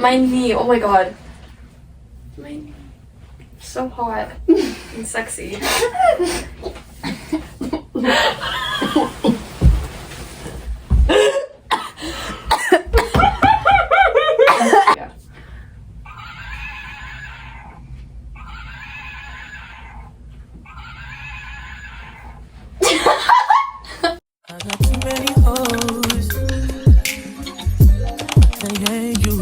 My knee, oh my god. My knee. So hot and sexy. Yeah. I got too many hoes. Hey, you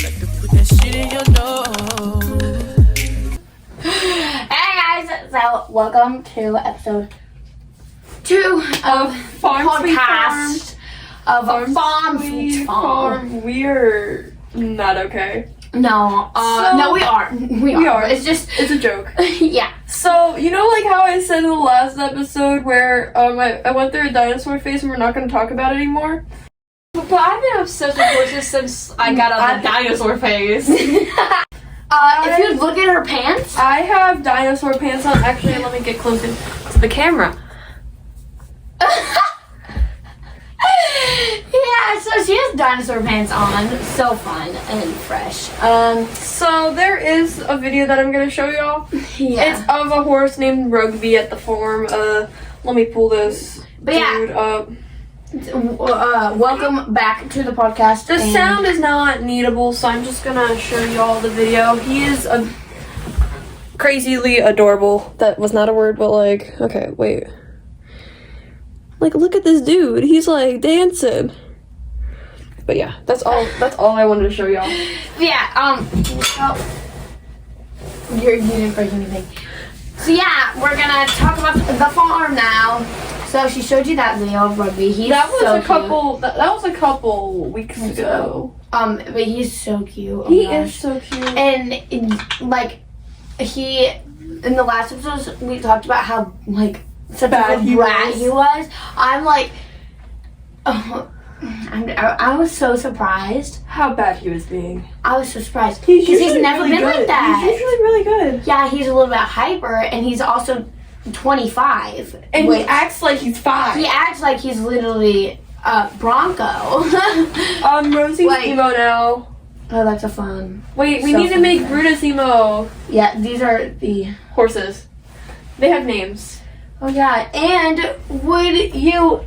like to put that shit in your nose. Hey guys, so welcome to episode 2 of Farm Sweet podcast of Farm Sweet Farm. We're not okay. No, So- no, we are. We are. It's just, It's a joke. yeah. So, you know like how I said in the last episode where I went through a dinosaur phase and we're not going to talk about it anymore? But I've been obsessed with horses since I got out of the dinosaur phase. If you look at her pants, I have dinosaur pants on. Actually, let me get closer to the camera. yeah, so she has dinosaur pants on. So fun and fresh. So there is a video that I'm going to show y'all. Yeah. It's of a horse named Rugby at the farm. Let me pull this But yeah. dude up. Welcome back to the podcast. The and- sound is not needable, so I'm just gonna show y'all the video. He is crazily adorable. That was not a word, but like, okay, wait. Like, look at this dude. He's like dancing. But yeah, that's all I wanted to show y'all. Yeah, you didn't break anything. So yeah, we're gonna talk about the farm now. So she showed you that video of Rugby. He's That was so a couple. That was a couple weeks ago. cute. But he's so cute. Oh He my is gosh. so cute. And in the last episodes we talked about how like such Bad a he brat was. he was. I'm like, I was so surprised. How bad he was being. I was so surprised He's because he's usually never really been good. like that. He's usually really good. Yeah, he's a little bit hyper, and he's also 25. And which he acts like he's 5. he acts like he's literally Bronco. Rosie's Like- emo now. Oh, that's a fun. Wait, we So need to fun. make Brutus emo Yeah, these are the. horses. They have names. Oh yeah, and would you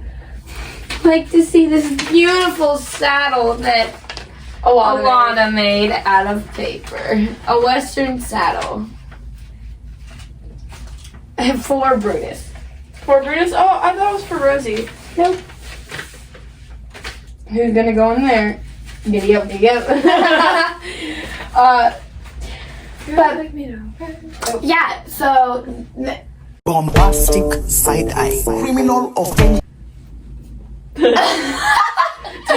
like to see this beautiful saddle that Alana made out of paper? A Western saddle. For Brutus. For Brutus? Oh, I thought it was for Rosie. Nope. Who's gonna go in there? Giddy up, giddy up. But- Like me now. Yeah, so Bombastic side eye, criminal offense. Do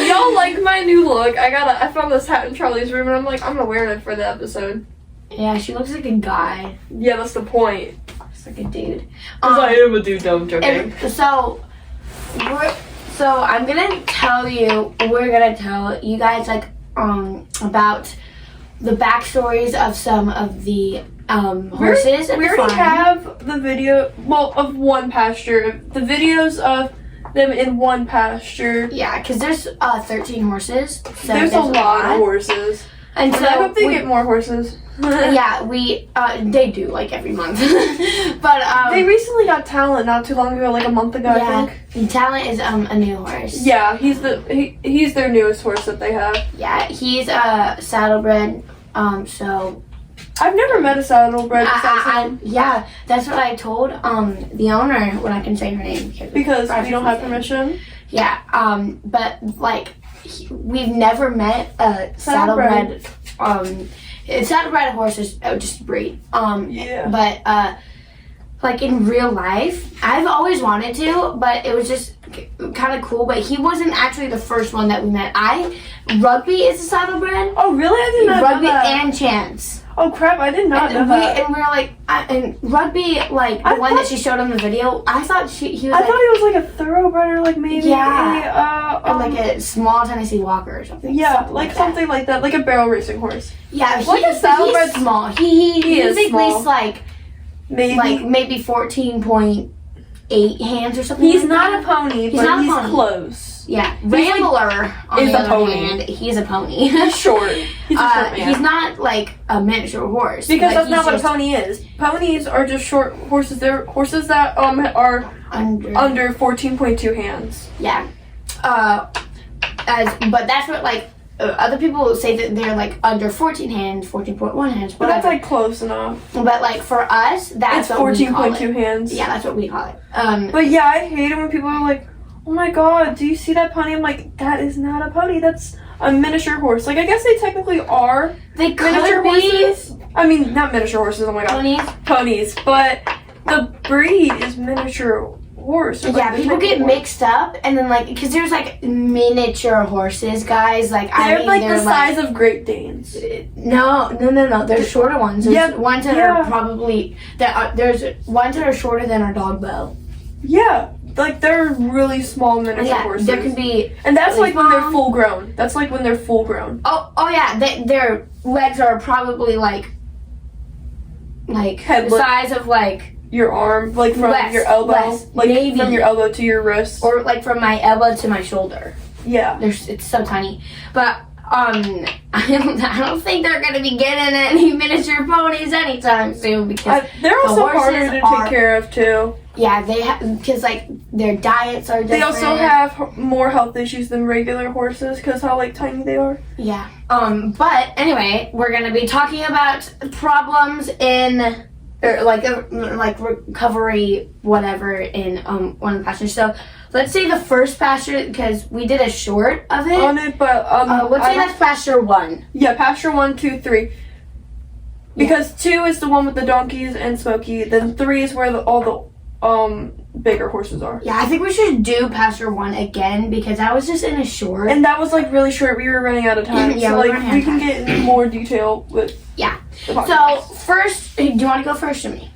y'all like my new look? I found this hat in Charlie's room and I'm like, I'm gonna wear it for the episode. yeah, she looks like a guy. Yeah, that's the point. Looks like a dude. am a dude, no, I'm joking. And so I'm gonna tell you. We're gonna tell you guys like about the backstories of some of the horses. at We the already farm. have the video, well, of one pasture. The videos of them in one pasture. Yeah, because there's 13 horses. So There's a lot of horses. And And so I hope they we- get more horses. yeah, they do like every month. But They recently got Talent not too long ago, like a month ago, I yeah, think. the Talent is a new horse. Yeah, he's their newest horse that they have. Yeah, he's saddlebred. So I've never met a saddlebred besides him yeah, that's what I told the owner when I can say her name because it's we don't have private. permission. Yeah, but like we've never met a saddlebred. Saddlebred horse is just a breed. Yeah. But like in real life, I've always wanted to, but it was just kind of cool. But he wasn't actually the first one that we met. Rugby is a saddlebred. Oh really? I did not know Rugby that. and Chance. Oh crap! I did not know And that. we were like, and Rugby, like the I one thought- that she showed on the video. I thought he was I like, thought he was like a thoroughbred or like maybe Yeah. a, like a small Tennessee Walker or something. yeah, like that. something like that, like a barrel racing horse. Yeah, Like a saddlebred- he's small. He's is at small. least like Maybe 14.8 hands or something. he's like not that. a pony, He's but not a he's pony. close. Yeah, Rambler on is the a other pony. hand, he's a pony. He's short. He's a short man. He's not like a miniature horse. Because but that's not he's what a just pony is. Ponies are just short horses. They're horses that are under 14.2 hands. Yeah. But that's what like other people say that they're like under 14 hands, 14.1 hands. But that's whatever. like close enough. But like for us, that's It's what we call 14.2 it. hands. Yeah, that's what we call it. But yeah, I hate it when people are like, "Oh my god, do you see that pony?" I'm like, "That is not a pony. That's a miniature horse." Like I guess they technically are They could miniature be horses. I mean, not miniature horses. Oh my god, ponies. ponies. But the breed is miniature horse. or, like, Yeah, the people type of get horse. mixed up, and then like, cause there's like miniature horses, guys. Like They're like they're the size of Great Danes. No. There's shorter ones. There's Yeah, ones that yeah. are probably there's ones that are shorter than our dog bow. Yeah, like they're really small miniature Yeah, horses. there can be. and that's really like when they're small. full grown. That's like when they're full grown. Oh yeah, their legs are probably like the Head- size of like, Your arm, like from Less, your elbow, less, like maybe. from your elbow to your wrist. or like from my elbow to my shoulder. Yeah. It's so tiny, but I don't think they're gonna be getting any miniature ponies anytime soon because They're also horses harder to are- take care of too. yeah, because like their diets are different. They also have more health issues than regular horses because how like tiny they are. Yeah. But anyway, we're gonna be talking about problems in or like recovery, whatever, in one of the pastures. So let's say the first pasture, because we did a short of it. On it, but Let's say that's pasture 1. yeah, pasture 1, 2, 3. Because 2 is the one with the donkeys and Smokey. Then 3 is where all the bigger horses are. Yeah, I think we should do pasture 1 again because I was just in a short. And that was like really short. We were running out of time. Yeah, so we were like running out we of can time. get into more detail with Yeah. the So podcast. first, do you want to go first or me?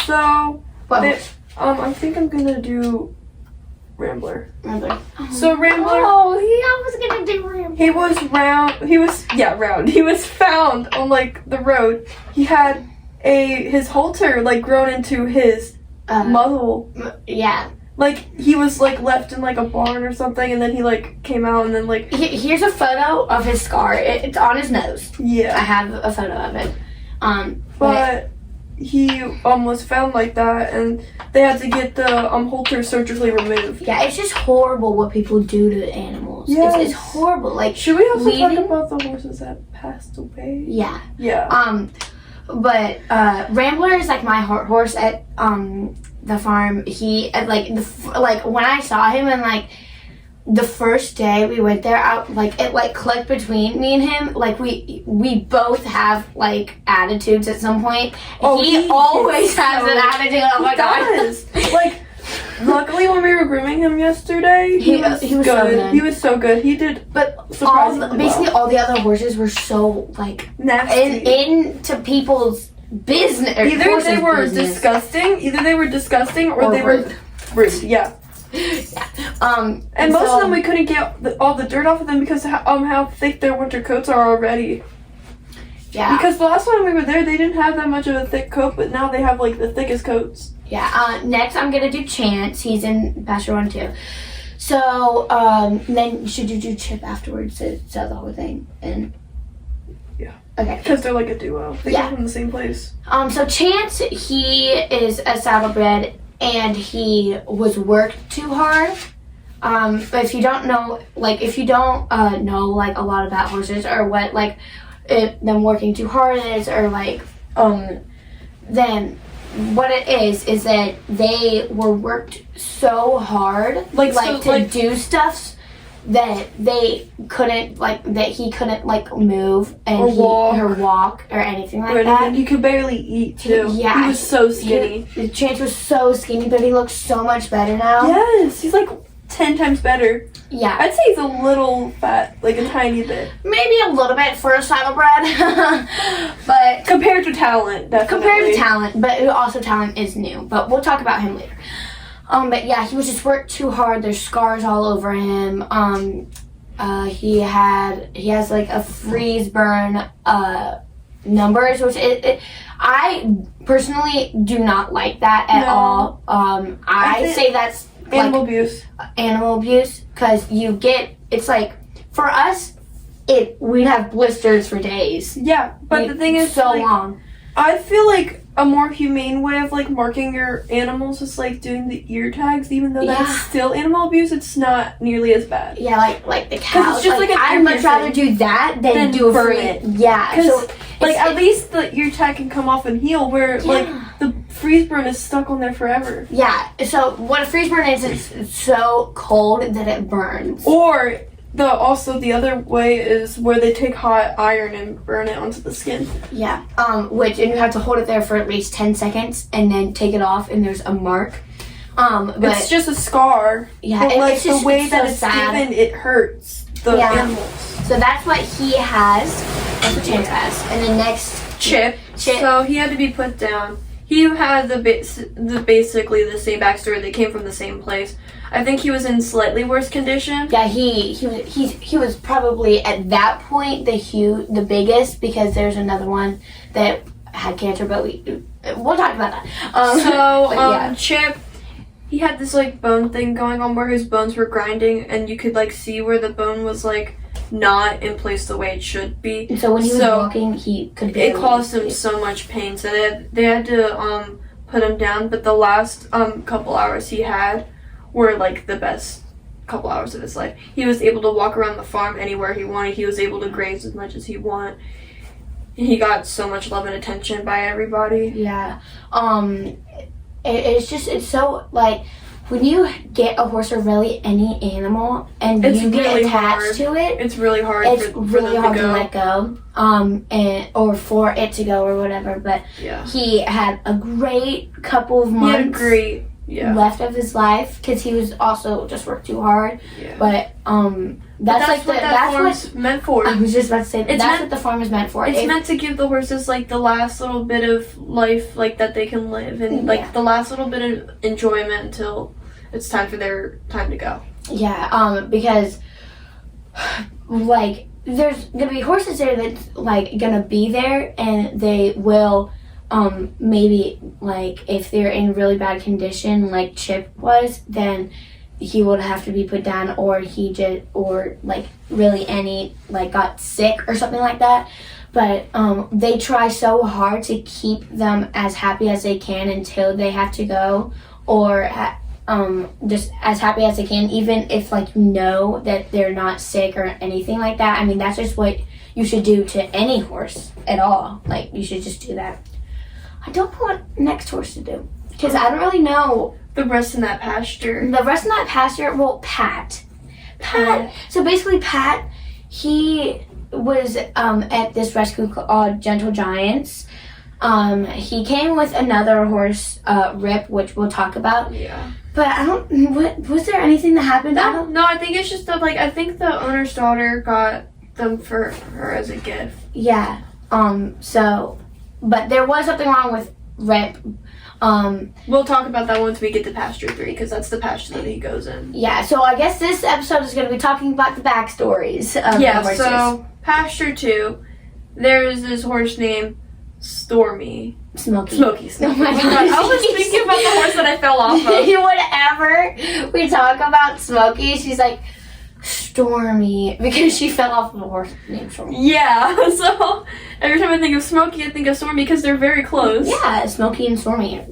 So What? I think I'm gonna do Rambler. Rambler. So Rambler, Oh, yeah, I was gonna do Rambler. he was round. He was found on like the road. He had his halter like grown into his muzzle. Yeah. Like he was like left in like a barn or something, and then he like came out and then like Here's a photo of his scar. It's on his nose. I yeah. have a photo of it. But he was found like that, and they had to get the halter surgically removed. yeah, it's just horrible what people do to animals. Yes. It's horrible. Like, Should we also leaving- talk about the horses that passed away? yeah. Yeah. But Rambler is like my horse at the farm. He like when I saw him and like the first day we went there, it clicked between me and him. Like we both have like attitudes at some point. Oh, he he always is has so- an attitude. Oh my He god. does. Like, luckily when we were grooming him yesterday, he was so good. good. He was so good. He did But surprisingly basically well. all the other horses were so like Nasty. into people's business. Or Either horses' they were business. disgusting, or they were rude. Yeah. And most of them we couldn't get all the dirt off of them because how thick their winter coats are already. yeah. Because the last time we were there, they didn't have that much of a thick coat, but now they have like the thickest coats. Yeah. Next, I'm gonna do Chance. He's in pasture 1 too. So then should you do Chip afterwards to sell the whole thing? And Yeah. Okay. Because they're like a duo. They Yeah. come from the same place. So Chance, he is a saddlebred and he was worked too hard. But if you don't know, know like a lot about horses or what like them working too hard is, or like then what it is that they were worked so hard to do stuff that they couldn't that he couldn't move and Or walk or anything like Or that. anything. He could barely eat too. Yeah. He was so skinny. The Chance was so skinny, but he looks so much better now. Yes, he's like 10 times better. Yeah. I'd say he's a little fat, like a tiny bit. Maybe a little bit for a saddlebred, but Compared to talent, definitely. compared to talent, but also talent is new. But we'll talk about him later. But yeah, he was just worked too hard. There's scars all over him. He has like a freeze burn numbers, which I personally do not like that at all. I say that's Animal abuse. Animal abuse, because it's like, for us, we'd have blisters for days. Yeah, but the thing is, so like, long. I feel like a more humane way of like marking your animals is like doing the ear tags, even though that's still animal abuse. It's not nearly as bad. Yeah, like the cows. It's just like an I'd ear much rather piercing do that than do a burn free. it. Yeah, Because so like at least the ear tag can come off and heal, where like the freeze burn is stuck on there forever. yeah. So what a freeze burn is, it's so cold that it burns. Or the other way is where they take hot iron and burn it onto the skin. Yeah. And you have to hold it there for at least 10 seconds and then take it off, and there's a mark. But It's just a scar. Yeah, But like it's just the way that so it's sad. given, it hurts the animals. So that's what he has. That's what Chance has. And then next, Chip. So he had to be put down. He had basically the same backstory. They came from the same place. I think he was in slightly worse condition. yeah, he was probably at that point the biggest, because there's another one that had cancer, but we'll talk about that. Yeah. Chip, he had this like bone thing going on where his bones were grinding, and you could like see where the bone was like not in place the way it should be. And so when he was walking, he could barely It caused him so much pain, so they had to put him down. But the last couple hours he had were like the best couple hours of his life. He was able to walk around the farm anywhere he wanted. He was able to graze as much as he wanted. He got so much love and attention by everybody. Yeah. It's so, like, when you get a horse or really any animal and It's you get really attached hard. to it, It's really hard it's for really them hard to to go. let go, or for it to go or whatever. But Yeah. he had a great couple of He had a months great, left of his life, because he was also just worked too hard. Yeah. But that's what that form's meant for. I was just about to say. It's That's meant- what the farm is meant for. It's meant to give the horses like the last little bit of life like that they can live, and like the last little bit of enjoyment until it's time for their time to go. Yeah, because like there's gonna be horses there that's like gonna be there, and they will maybe like if they're in really bad condition like Chip was, then he would have to be put down, or like really any like got sick or something like that. But they try so hard to keep them as happy as they can until they have to go, or just as happy as they can, even if like you know that they're not sick or anything like that. I mean, that's just what you should do to any horse at all. Like, you should just do that. I don't know what next horse to do, because I don't really know The rest in that pasture. the rest of that pasture. Well, Pat. So basically, Pat, he was at this rescue called Gentle Giants. He came with another horse, Rip, which we'll talk about. Yeah. But I don't. What was there anything that happened? No, I think it's just that like I think the owner's daughter got them for her as a gift. Yeah. So, but there was something wrong with Rip. We'll talk about that once we get to pasture 3, because that's the pasture that he goes in. Yeah. So I guess this episode is going to be talking about the backstories of the horses. So pasture 2, there's this horse named Stormy. Smokey. Smokey. Oh my God. gosh. I was thinking about the horse that I fell off of. Whenever we talk about Smokey, she's like, Stormy, because she fell off of a horse named Stormy. Yeah, so every time I think of Smokey, I think of Stormy because they're very close. Yeah, Smokey and Stormy are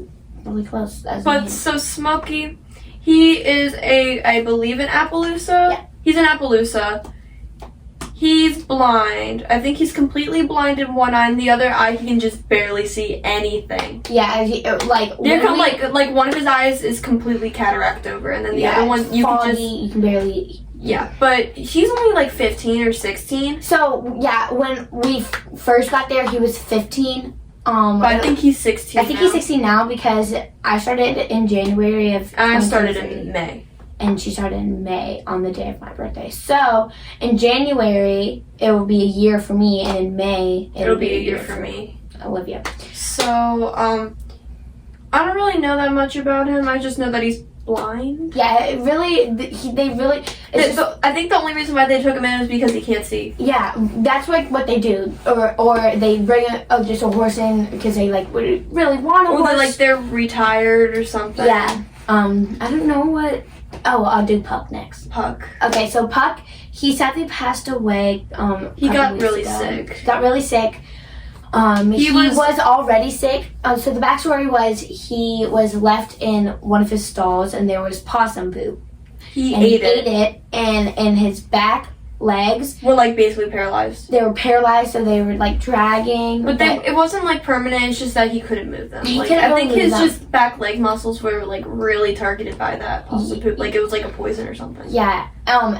really close. But so Smokey, he is I believe in Appaloosa. Yeah. He's in Appaloosa. He's blind. I think he's completely blind in one eye, and the other eye he can just barely see anything. Yeah, like Like one of his eyes is completely cataract over, and then the other one you foggy, can just you can barely. yeah. But he's only like 15 or 16. So yeah, when we first got there, he was 15. But I think he's 16. I think he's 16 now, because I started in January of. I started 2023. in May. And she started in May on the day of my birthday. So in January it will be a year for me, and in May It'll be a year for me. Olivia. So I don't really know that much about him. I just know that he's blind. Yeah, it really. They really. It's just, I think the only reason why they took him in is because he can't see. yeah, that's what they do, or they bring just a horse in because they like would really want a Or horse. they're retired or something. Yeah. I don't know what. Oh, I'll do Puck next. Puck. Okay, so Puck, he sadly passed away. He a couple got weeks really ago. sick. Got really sick. He was already sick. So the backstory was he was left in one of his stalls and there was possum poop. He And ate he it. ate it, and in his back legs, We're like basically paralyzed. they were paralyzed, so they were like dragging. But it wasn't like permanent. It's just that he couldn't move them. He Like, couldn't I think really his move them. just back leg muscles were like really targeted by that possum poop. Like it was like a poison or something. Yeah.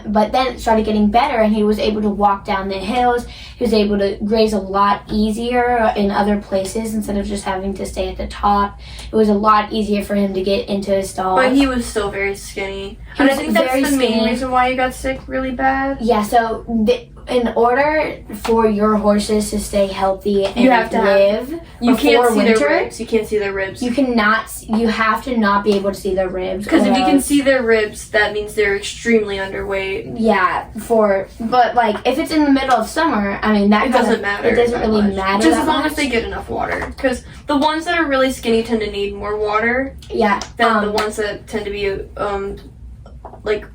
But then it started getting better, and he was able to walk down the hills. He was able to graze a lot easier in other places instead of just having to stay at the top. It was a lot easier for him to get into his stall. But he was still very skinny. He And I was think that's very the main skinny. reason why he got sick really bad. Yeah, so in order for your horses to stay healthy and You have to live You can't before see winter, their ribs. You can't see their ribs. you have to not be able to see their ribs. Because if or you can else- see their ribs, that means they're extremely underweight. Yeah, but like if it's in the middle of summer, I mean that It kind doesn't of, matter. It doesn't that really much. matter. Just that as long much. as they get enough water. Because the ones that are really skinny tend to need more water Yeah. than the ones that tend to be like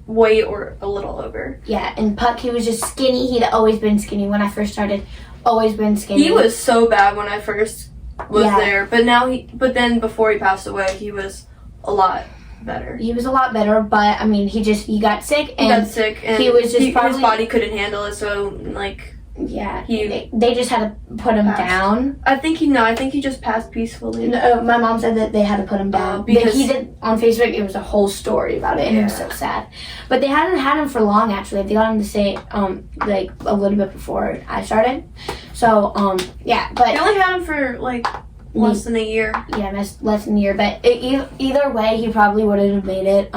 weight or a little over. Yeah, and Puck, he was just skinny. He'd always been skinny when I first started. Always been skinny. He was so bad when I first was Yeah. there, but then before he passed away, he was a lot better. He was a lot better, but I mean, he got sick, He and got sick, and he was just his probably- body couldn't handle it. So like, yeah, he they just had to put him passed. down. I think he just passed peacefully. No, my mom said that they had to put him down because- he did on Facebook. It was a whole story about it, and it was Yeah. so sad. But they hadn't had him for long. Actually, they got him to say like a little bit before I started. So yeah, but They only had him for like less than a year. yeah, less than a year. But either way, he probably wouldn't have made it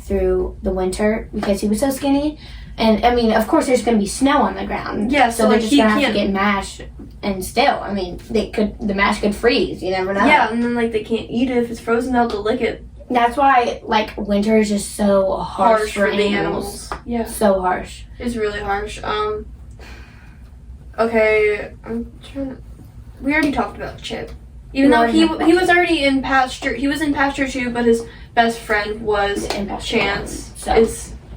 through the winter because he was so skinny. And I mean, of course, there's going to be snow on the ground. Yeah, so so, they're like, just he going to have can't- to get mashed. And still, I mean, the mash could freeze. You never know. Yeah, and then like they can't eat it if it's frozen. They'll have to lick it. That's why like winter is just so harsh, for the animals. Yeah, So harsh. it's really harsh. Okay, I'm trying. We already talked about Chip. Even We though already talked about he was already in pasture, he was in pasture too. But his best friend was In pasture. Chance. So.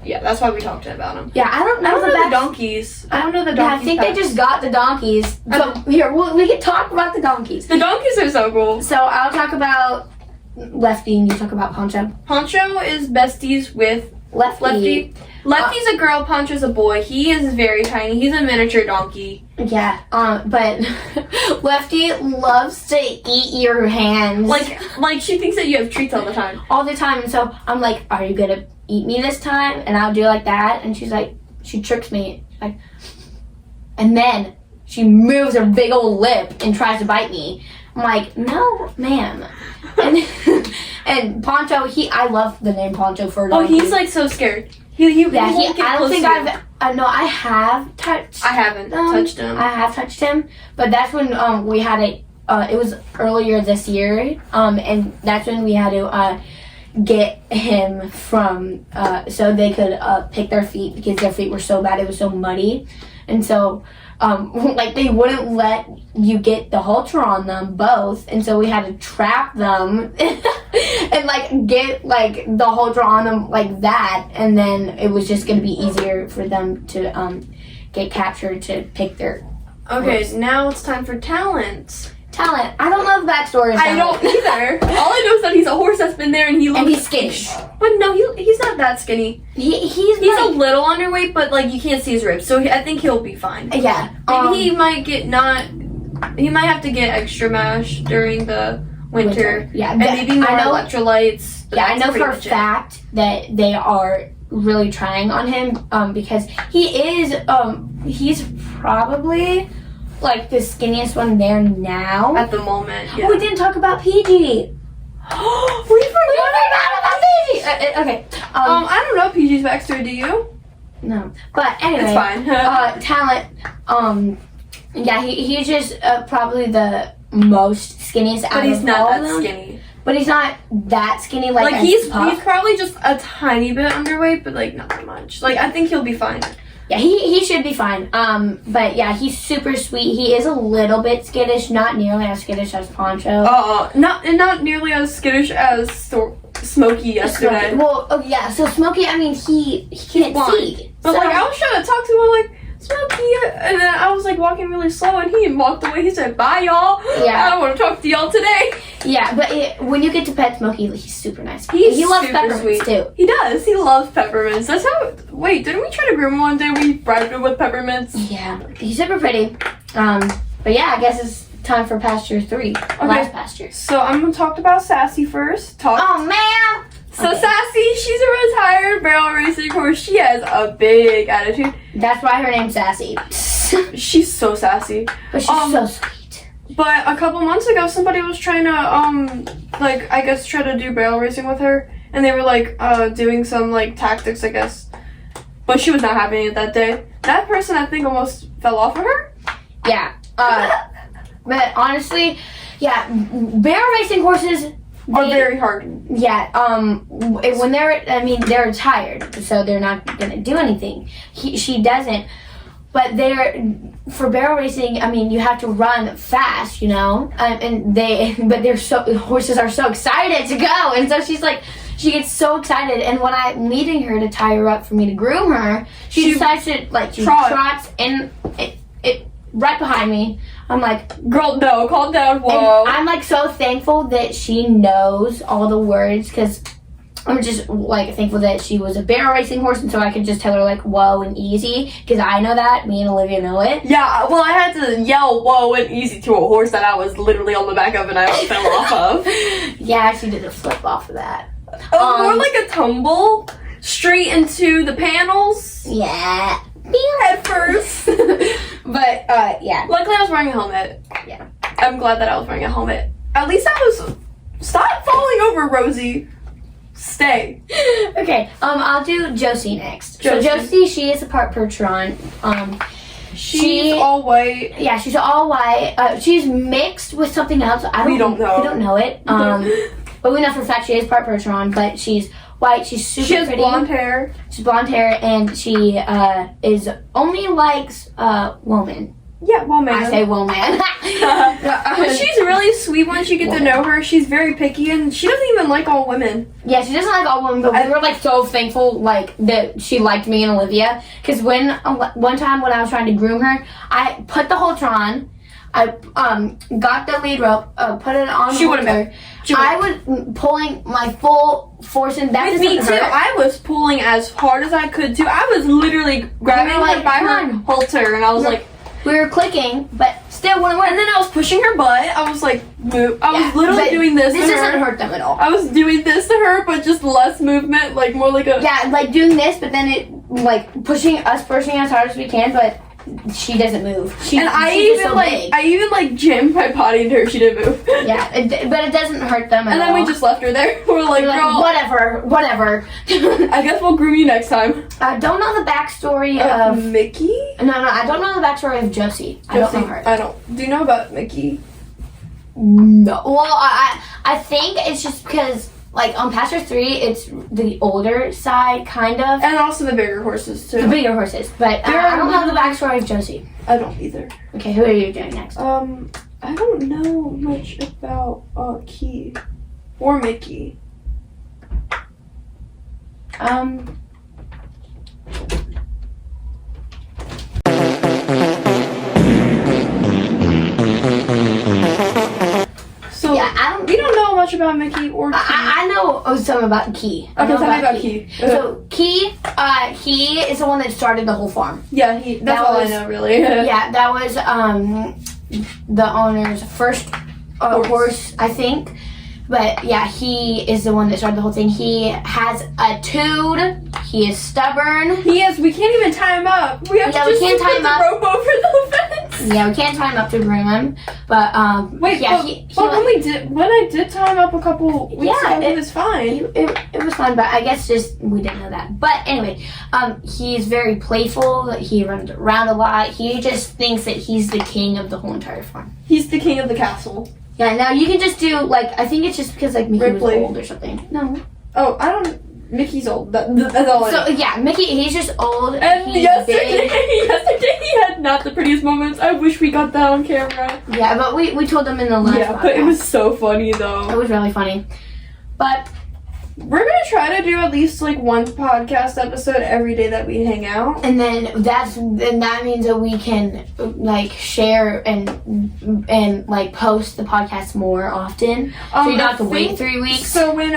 Yeah, that's why we talked about him. Yeah, I don't know, I don't know the back- donkeys. I don't know the Yeah, I donkeys. think they past. just got the donkeys. So here, we can talk about the donkeys. The donkeys are so cool. So I'll talk about Lefty, and you talk about Poncho. Poncho is besties with Lefty. Lefty's a girl, Poncho's a boy. He is very tiny. He's a miniature donkey. Yeah, but Lefty loves to eat your hands Like she thinks that you have treats all the time. all the time. And so I'm like, "Are you gonna eat me this time?" And I'll do like that, and she's like, she tricks me, like, and then she moves her big old lip and tries to bite me. I'm like, "No, ma'am." And and Poncho, I love the name Poncho for a Oh, donkey. he's like so scared. He yeah, won't get I don't close think to you. no, I have touched. I haven't touched him. I have touched him, but that's when we had it. It was earlier this year, and that's when we had to get him from so they could pick their feet because their feet were so bad. It was so muddy, and so like they wouldn't let you get the halter on them both, and so we had to trap them and like get like the halter on them like that, and then it was just going to be easier for them to get captured to pick their Okay, now it's time for talent. talent. I don't know the backstory of I don't Talent. either. All I know is that he's a horse that's been there and he looks And he's skinny. But no, he's not that skinny. He's He's a like, little underweight, but like you can't see his ribs, so I think he'll be fine. yeah. Maybe he might get he might have to get extra mash during the winter. Yeah, And maybe more I know. electrolytes. but Yeah, I that's know pretty for a much it. fact that they are really trying on him because he is he's probably like the skinniest one there now. At the moment, yeah. Oh, we didn't talk about PG. we forgot about PG. Okay. I don't know PG's backstory, do you? No, but anyway, It's fine. talent. Yeah, he's just probably the most skinniest out But he's of not all that of them. skinny. but he's not that skinny. Like he's Puff. probably just a tiny bit underweight, but like not that much. Like I think he'll be fine. Yeah, he should be fine. But yeah, he's super sweet. He is a little bit skittish, not nearly as skittish as Poncho. Not nearly as skittish as Smokey yesterday. Smokey. Well, oh yeah. So Smokey, I mean, he can't see. But So- like I was trying to talk to him, like Smokey, and then I was like walking really slow, and he walked away. He said, "Bye, y'all. Yeah. I don't want to talk to y'all today." Yeah, but when you get to pet Smokey, he's super nice. He's he loves super peppermints sweet. too. He does. He loves peppermints. That's how. Wait, didn't we try to groom him one day? We bribed him with peppermints. Yeah, he's super pretty. But yeah, I guess it's time for pasture 3. Last pasture. So I'm gonna talk about Sassy first. Oh man. So Okay. Sassy, she's a retired barrel racing horse. She has a big attitude. That's why her name's Sassy. She's so sassy. But she's so sweet. But a couple months ago, somebody was trying to, like, I guess try to do barrel racing with her. And they were, like, doing some, like, tactics, I guess. But she was not having it that day. That person, I think, almost fell off of her. Yeah. But honestly, yeah, barrel racing horses Are very hard. Yeah, when they're tired, so they're not gonna do anything. She doesn't, but for barrel racing, I mean, you have to run fast, you know, horses are so excited to go, and so she gets so excited, and when I'm leading her to tie her up for me to groom her, she decides to, like, she trots and it right behind me. I'm like, girl, no, calm down, whoa. And I'm like so thankful that she knows all the words, because I'm just like thankful that she was a barrel racing horse, and so I could just tell her like whoa and easy, because I know that, me and Olivia know it. Yeah, well, I had to yell whoa and easy to a horse that I was literally on the back of and I fell off of. Yeah, she did a flip off of that. More like a tumble straight into the panels. Yeah. Head first. But yeah. Luckily I was wearing a helmet. Yeah. I'm glad that I was wearing a helmet. At least I was. Stop falling over, Rosie. Stay. Okay. I'll do Josie next. Josie. So Josie, she is a part Percheron. She's all white. Yeah, she's all white. She's mixed with something else. We don't know. We don't know it. But we know for a fact she is part Percheron. But she's white. She's super She has pretty. blonde hair. She's blonde hair, and she is only likes woman. Yeah, well, man. I say woman. But she's really sweet once you get to know her. She's very picky, and she doesn't even like all women. Yeah, she doesn't like all women, but we were like so thankful like that she liked me and Olivia. Because one time when I was trying to groom her, I put the halter on. I got the lead rope, put it on. She would've halter. I was pulling my full force, and that With me doesn't too. hurt. I was pulling as hard as I could too. I was literally grabbing You were her like, by "Come her on." halter, and I was like, We were clicking, but still wouldn't work. and then I was pushing her butt. I was like, move. I was literally but doing this. This to doesn't her. hurt them at all. I was doing this to her, but just less movement, like more like a. Yeah, like doing this, but then it like pushing as hard as we can, but she doesn't move. And she's I even jammed my potty into her. She didn't move. Yeah, but it doesn't hurt them at And then all. we just left her there. We're like, We're like, girl, whatever. I guess we'll groom you next time. I don't know the backstory of Mickey. No, I don't know the backstory of Josie. I don't know her. I don't. Do you know about Mickey? No. Well, I think it's just because like on Pasture 3, it's the older side kind of. And also the bigger horses too. The bigger horses, but I don't know the backstory of Josie. I don't either. Okay, who are you doing next? I don't know much about Key or Mickey. So Yeah, we don't know much about Mickey or Key. I know some about Key. I Okay, know tell me about Key. So Key, he is the one that started the whole farm. Yeah, that's That all was- I know really. Yeah, that was the owner's first horse, I think. But yeah, he is the one that started the whole thing. He has a tood. He is stubborn. He is. We can't even tie him up. We have Yeah, to we just can't tie put him the up. rope over the fence. Yeah, we can't tie him up to groom him. But Wait, yeah, but when I did tie him up a couple weeks Yeah, ago, it was fine. it was fun, but I guess just we didn't know that. But anyway, he's very playful. He runs around a lot. He just thinks that he's the king of the whole entire farm. He's the king of the castle. Yeah, now you can just do, like, I think it's just because, like, Mickey was Ripley. old or something. No. Oh, I don't. Mickey's old. That's all I know. So, yeah, Mickey, he's just old. And he's yesterday, big. yesterday he had not the prettiest moments. I wish we got that on camera. Yeah, but we told them in the last Yeah, but it podcast. was so funny It though. was really funny. But, We're gonna try to do at least like one podcast episode every day that we hang out. and then that means that we can, like, share and like, post the podcast more often. So you don't have to wait 3 weeks. So when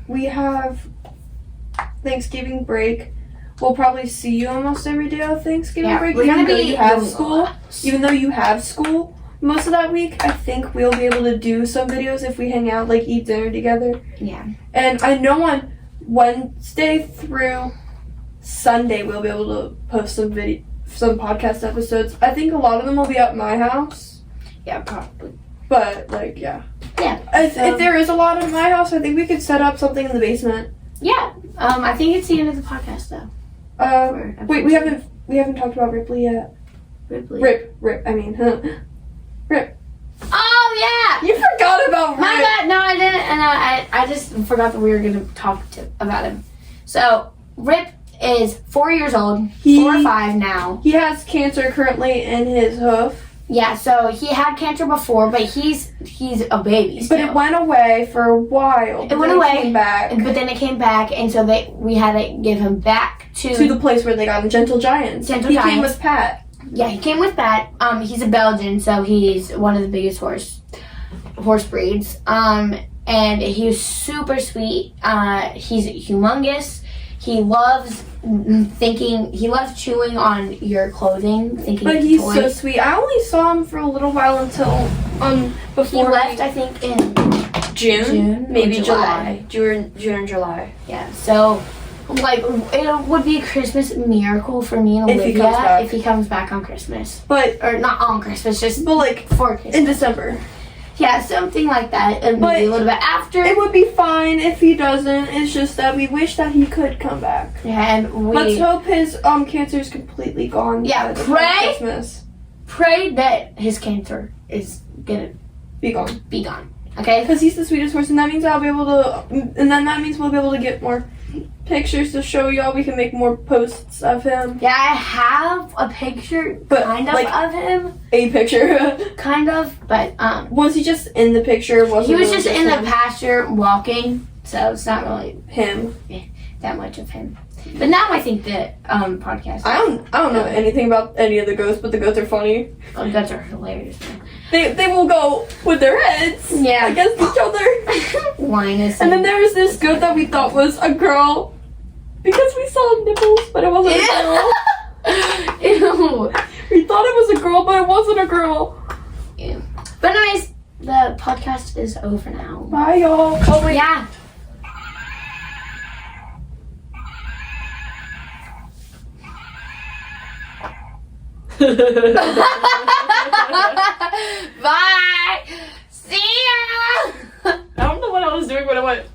we have Thanksgiving break, we'll probably see you almost every day of Thanksgiving Yeah, break. we're Even gonna though be you have doing a school. lot. Even though you have school most of that week, I think we'll be able to do some videos if we hang out, like eat dinner together. Yeah. And I know on Wednesday through Sunday we'll be able to post some podcast episodes. I think a lot of them will be at my house, Yeah, probably. but like yeah. Yeah. If there is a lot at my house, I think we could set up something in the basement. Yeah. I think it's the end of the podcast, though. Wait, we haven't talked about Ripley yet. Ripley. Rip. I mean, Rip. Oh, yeah! You forgot about Rip. My bad. No, I didn't. And I just forgot that we were going to talk about him. So, Rip is 4 years old. 4 or 5 now. He has cancer currently in his hoof. Yeah, so he had cancer before, but he's a baby still. But it went away for a while. It went away, Came back but then it came back, and so we had to give him back to to the place where they got him, Gentle Giants. Gentle he came Giants. with Pat. Yeah, he came with that. He's a Belgian, so he's one of the biggest horse breeds. And he was super sweet. He's humongous. He loves chewing on your clothing, thinking But it's he's toys. so sweet. I only saw him for a little while until He before left, I think, in June, or maybe July. June and July. Yeah, so, like, it would be a Christmas miracle for me and If he Olivia comes back. if he comes back on Christmas. But Or not on Christmas, just like for Christmas. in December. Yeah, something like that. And But maybe a little bit after. It would be fine if he doesn't. It's just that we wish that he could come back. Yeah, and Let's we hope his cancer is completely gone. Yeah, by the time of pray. Christmas. pray that his cancer is gonna Be gone. be gone. Okay? Because he's the sweetest horse, and that means I'll be able to, and then that means we'll be able to get more pictures to show y'all. We can make more posts of him. Yeah, I have a picture But, kind of like- of him. A picture. Kind of, but Was he just in the picture? Was he was just in the him? pasture walking, so it's not really him. that much of him. But now I think that podcast I don't know anything about any of the goats, but the goats are funny. goats are hilarious. They will go with their heads Yeah. against each other. Linus And then there was this goat that we thought was a girl because we saw nipples, but it wasn't a girl. Ew. We thought it was a girl, but it wasn't a girl. Ew. But anyways, the podcast is over now. Bye, y'all. Oh wait. Yeah. Bye. See ya. I don't know what I was doing when I went.